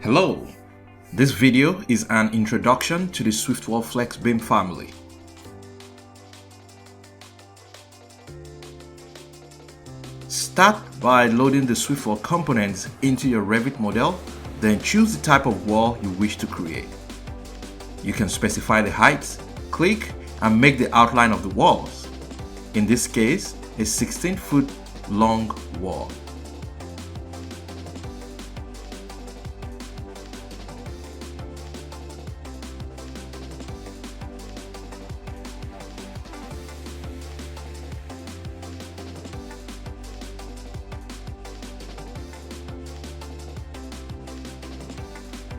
Hello! This video is an introduction to the SwiftWall Flex BIM family. Start by loading the SwiftWall components into your Revit model, then choose the type of wall you wish to create. You can specify the height, click, and make the outline of the walls. In this case, a 16-foot long wall.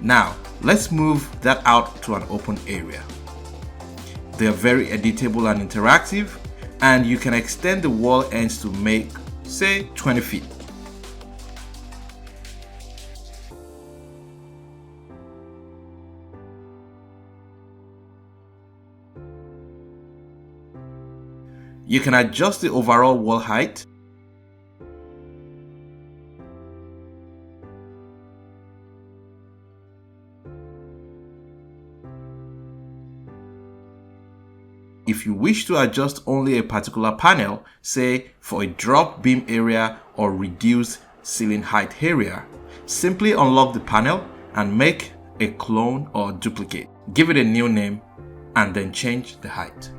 Now, let's move that out to an open area. They are very editable and interactive, and you can extend the wall ends to make, say, 20 feet. You can adjust the overall wall height, if you wish to adjust only a particular panel, say for a drop beam area or reduced ceiling height area, simply unlock the panel and make a clone or duplicate. Give it a new name and then change the height.